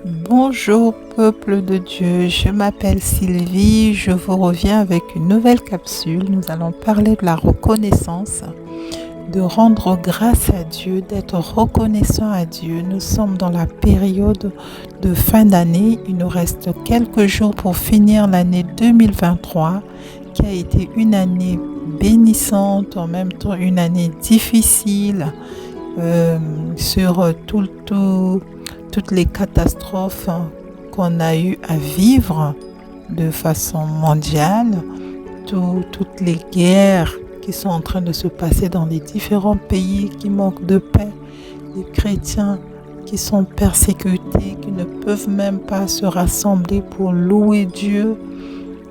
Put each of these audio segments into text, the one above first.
Bonjour peuple de Dieu, je m'appelle Sylvie, je vous reviens avec une nouvelle capsule. Nous allons parler de la reconnaissance, de rendre grâce à Dieu, d'être reconnaissant à Dieu. Nous sommes dans la période de fin d'année, il nous reste quelques jours pour finir l'année 2023 qui a été une année bénissante, en même temps une année difficile sur toutes les catastrophes qu'on a eu à vivre de façon mondiale, toutes les guerres qui sont en train de se passer dans les différents pays qui manquent de paix, les chrétiens qui sont persécutés, qui ne peuvent même pas se rassembler pour louer Dieu,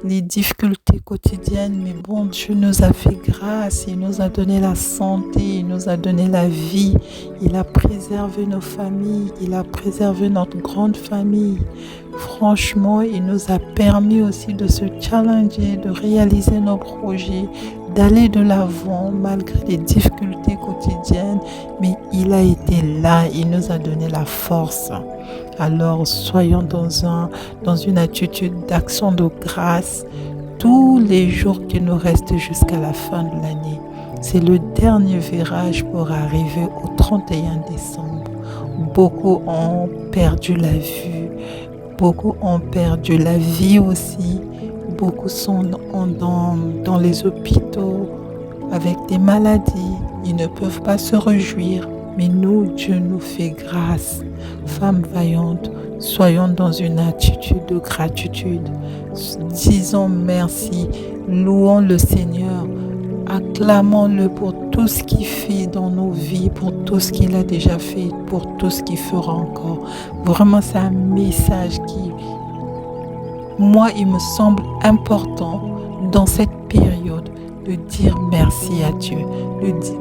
les difficultés quotidiennes, mais bon, Dieu nous a fait grâce, il nous a donné la santé, il nous a donné la vie, il a préservé nos familles, il a préservé notre grande famille. Franchement, il nous a permis aussi de se challenger, de réaliser nos projets, d'aller de l'avant malgré les difficultés quotidiennes, mais il a été là, il nous a donné la force. Alors soyons dans une attitude d'action de grâce tous les jours qui nous restent jusqu'à la fin de l'année. C'est le dernier virage pour arriver au 31 décembre. Beaucoup ont perdu la vue, beaucoup ont perdu la vie aussi. Beaucoup sont dans les hôpitaux avec des maladies. Ils ne peuvent pas se réjouir. Mais nous, Dieu nous fait grâce. Femmes vaillantes, soyons dans une attitude de gratitude. Disons merci, louons le Seigneur, acclamons-le pour tout ce qu'il fait dans nos vies, pour tout ce qu'il a déjà fait, pour tout ce qu'il fera encore. Vraiment, c'est un message qui, moi, il me semble important dans cette période de dire merci à Dieu,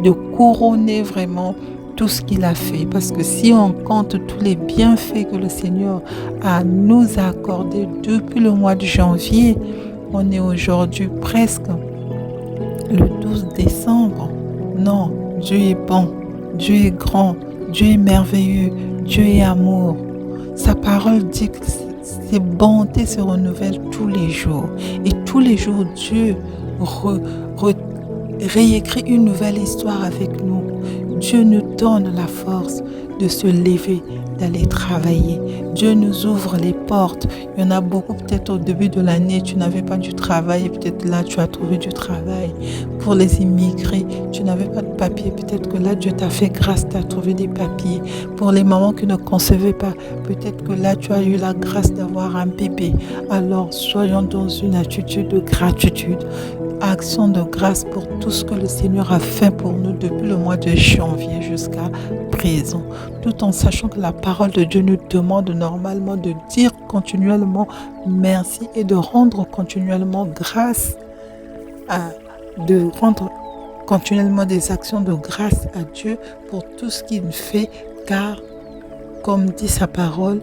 de couronner vraiment tout ce qu'il a fait. Parce que si on compte tous les bienfaits que le Seigneur nous a accordés depuis le mois de janvier, on est aujourd'hui presque le 12 décembre. Non, Dieu est bon, Dieu est grand, Dieu est merveilleux, Dieu est amour. Sa parole dit que ses bontés se renouvellent tous les jours. Et tous les jours, Dieu réécrit une nouvelle histoire avec nous. Dieu nous donne la force de se lever, d'aller travailler. Dieu nous ouvre les portes. Il y en a beaucoup, peut-être au début de l'année, tu n'avais pas du travail, peut-être là, tu as trouvé du travail. Pour les immigrés, tu n'avais pas de papier, peut-être que là, Dieu t'a fait grâce, tu as trouvé des papiers. Pour les mamans qui ne concevaient pas, peut-être que là, tu as eu la grâce d'avoir un bébé. Alors, soyons dans une attitude de gratitude. Action de grâce pour tout ce que le Seigneur a fait pour nous depuis le mois de janvier jusqu'à présent, tout en sachant que la parole de Dieu nous demande normalement de dire continuellement merci et de rendre continuellement grâce, de rendre continuellement des actions de grâce à Dieu pour tout ce qu'il fait, car comme dit sa parole,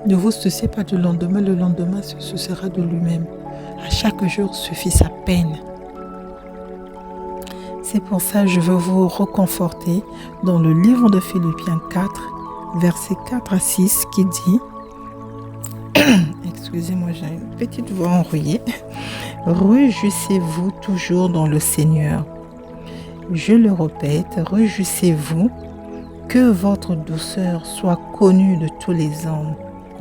ne vous souciez pas du lendemain, le lendemain se souciera de lui-même. À chaque jour suffit sa peine. C'est pour ça que je veux vous reconforter dans le livre de Philippiens 4, versets 4 à 6 qui dit, excusez-moi, j'ai une petite voix enrouillée, réjouissez-vous toujours dans le Seigneur. Je le répète, réjouissez-vous, que votre douceur soit connue de tous les hommes.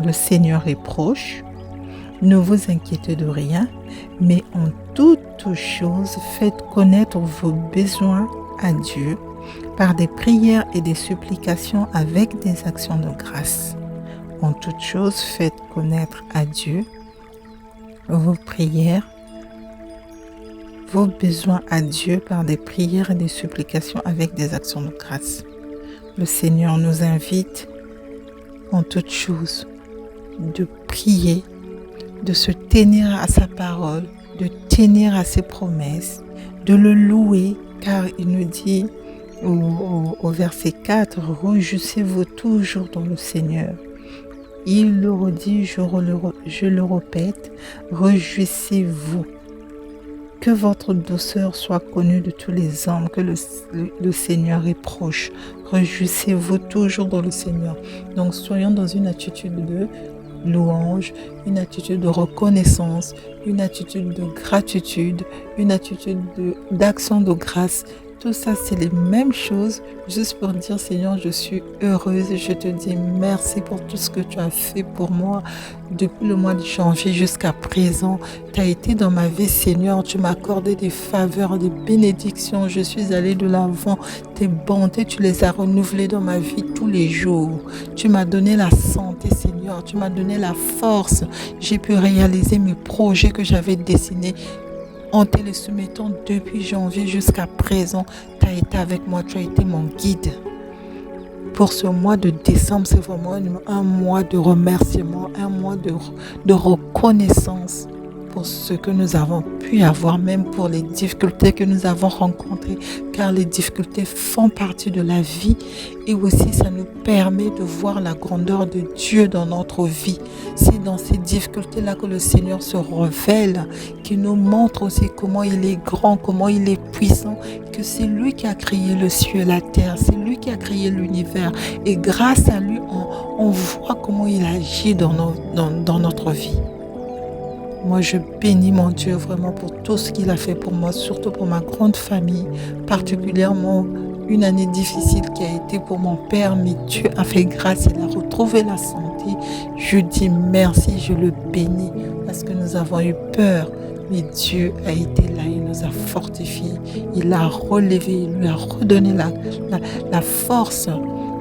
Le Seigneur est proche. Ne vous inquiétez de rien, mais en toutes choses, faites connaître vos besoins à Dieu par des prières et des supplications avec des actions de grâce. En toutes choses, faites connaître à Dieu vos prières, vos besoins à Dieu par des prières et des supplications avec des actions de grâce. Le Seigneur nous invite en toutes choses de prier, de se tenir à sa parole, de tenir à ses promesses, de le louer, car il nous dit au verset 4, « Réjouissez-vous toujours dans le Seigneur ». Il le redit, je le répète, « Réjouissez-vous ». Que votre douceur soit connue de tous les hommes, que le Seigneur est proche. Réjouissez-vous toujours dans le Seigneur. Donc soyons dans une attitude de louange, une attitude de reconnaissance, une attitude de gratitude, une attitude d'action de grâce. Tout ça, c'est les mêmes choses, juste pour dire, Seigneur, je suis heureuse et je te dis merci pour tout ce que tu as fait pour moi depuis le mois de janvier jusqu'à présent. Tu as été dans ma vie, Seigneur, tu m'as accordé des faveurs, des bénédictions, je suis allée de l'avant. Tes bontés, tu les as renouvelées dans ma vie tous les jours. Tu m'as donné la santé, Seigneur, tu m'as donné la force. J'ai pu réaliser mes projets que j'avais dessinés en te les soumettant depuis janvier jusqu'à présent. Tu as été avec moi, tu as été mon guide. Pour ce mois de décembre, c'est vraiment un mois de remerciement, un mois de reconnaissance pour ce que nous avons pu avoir, même pour les difficultés que nous avons rencontrées, car les difficultés font partie de la vie et aussi ça nous permet de voir la grandeur de Dieu dans notre vie. C'est dans ces difficultés-là que le Seigneur se révèle, qui nous montre aussi comment il est grand, comment il est puissant, que c'est lui qui a créé le ciel et la terre, c'est lui qui a créé l'univers et grâce à lui, on voit comment il agit dans notre vie. Moi, je bénis mon Dieu vraiment pour tout ce qu'il a fait pour moi, surtout pour ma grande famille, particulièrement une année difficile qui a été pour mon père, mais Dieu a fait grâce, il a retrouvé la santé. Je dis merci, je le bénis parce que nous avons eu peur, mais Dieu a été là, il nous a fortifiés, il l'a relevé, il lui a redonné la force.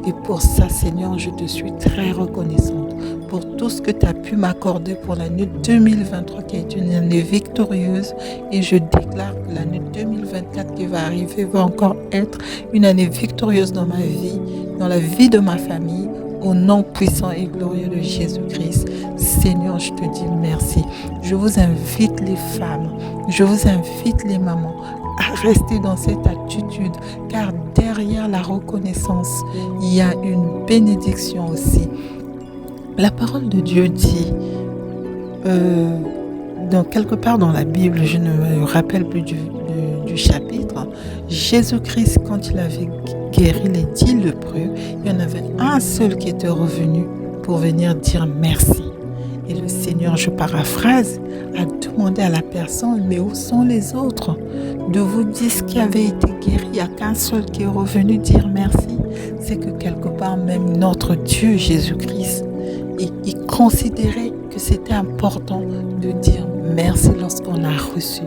Et pour ça, Seigneur, je te suis très reconnaissante pour tout ce que tu as pu m'accorder pour l'année 2023 qui est une année victorieuse. Et je déclare que l'année 2024 qui va arriver va encore être une année victorieuse dans ma vie, dans la vie de ma famille, au nom puissant et glorieux de Jésus-Christ. Seigneur, je te dis merci. Je vous invite les femmes, je vous invite les mamans à rester dans cette attitude, car derrière la reconnaissance, il y a une bénédiction aussi. La parole de Dieu dit, quelque part dans la Bible, je ne me rappelle plus du chapitre, Jésus-Christ, quand il avait guéri les 10 lépreux, il y en avait un seul qui était revenu pour venir dire merci. Et le Seigneur, je paraphrase, a demandé à la personne, mais où sont les autres? De vous 10 qui avaient été guéris, il n'y a qu'un seul qui est revenu dire merci. C'est que quelque part, même notre Dieu, Jésus-Christ, il considérait que c'était important de dire merci lorsqu'on a reçu.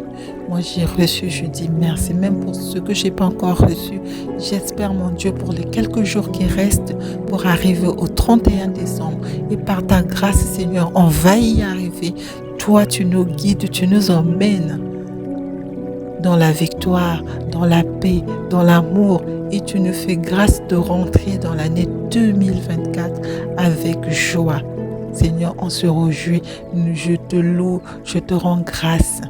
Moi, j'ai reçu, je dis merci. Même pour ceux que je n'ai pas encore reçus, j'espère, mon Dieu, pour les quelques jours qui restent pour arriver au 31 décembre. Et par ta grâce, Seigneur, on va y arriver. Toi, tu nous guides, tu nous emmènes dans la victoire, dans la paix, dans l'amour. Et tu nous fais grâce de rentrer dans l'année 2024 avec joie. Seigneur, on se réjouit, je te loue, je te rends grâce.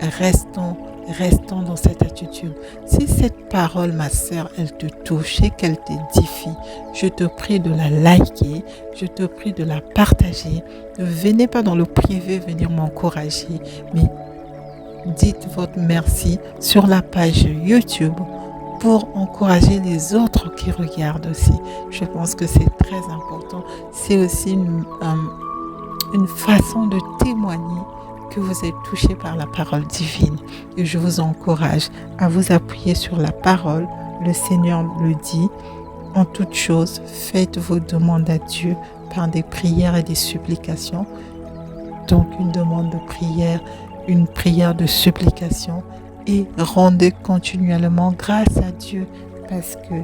Restons dans cette attitude. Si cette parole, ma sœur, elle te touche et qu'elle t'édifie, je te prie de la liker, je te prie de la partager. Ne venez pas dans le privé venir m'encourager, mais dites votre merci sur la page YouTube pour encourager les autres qui regardent aussi. Je pense que c'est très important. C'est aussi une façon de témoigner que vous êtes touché par la parole divine. Et je vous encourage à vous appuyer sur la parole. Le Seigneur le dit, en toutes choses, faites vos demandes à Dieu par des prières et des supplications. Donc une demande de prière, une prière de supplication, et rendez continuellement grâce à Dieu parce que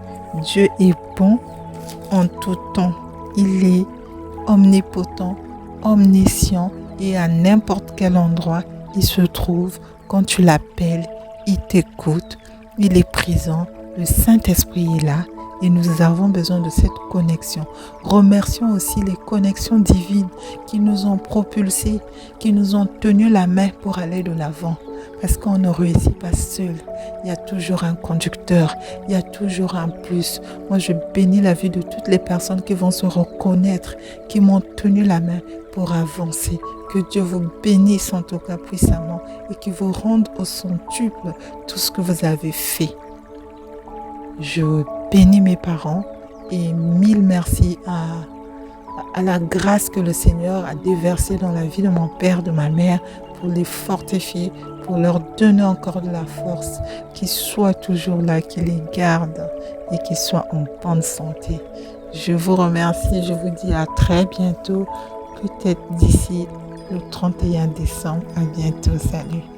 Dieu est bon en tout temps. Il est omnipotent, omniscient et à n'importe quel endroit il se trouve. Quand tu l'appelles, il t'écoute, il est présent, le Saint-Esprit est là et nous avons besoin de cette connexion. Remercions aussi les connexions divines qui nous ont propulsés, qui nous ont tenu la main pour aller de l'avant. parce qu'on ne réussit pas seul. Il y a toujours un conducteur, il y a toujours un plus. Moi, je bénis la vie de toutes les personnes qui vont se reconnaître, qui m'ont tenu la main pour avancer. Que Dieu vous bénisse en tout cas puissamment et qu'il vous rende au centuple tout ce que vous avez fait. Je bénis mes parents et mille merci à la grâce que le Seigneur a déversée dans la vie de mon père, de ma mère, pour les fortifier, pour leur donner encore de la force, qu'ils soient toujours là, qu'ils les gardent et qu'ils soient en bonne santé. Je vous remercie, je vous dis à très bientôt, peut-être d'ici le 31 décembre. À bientôt, salut.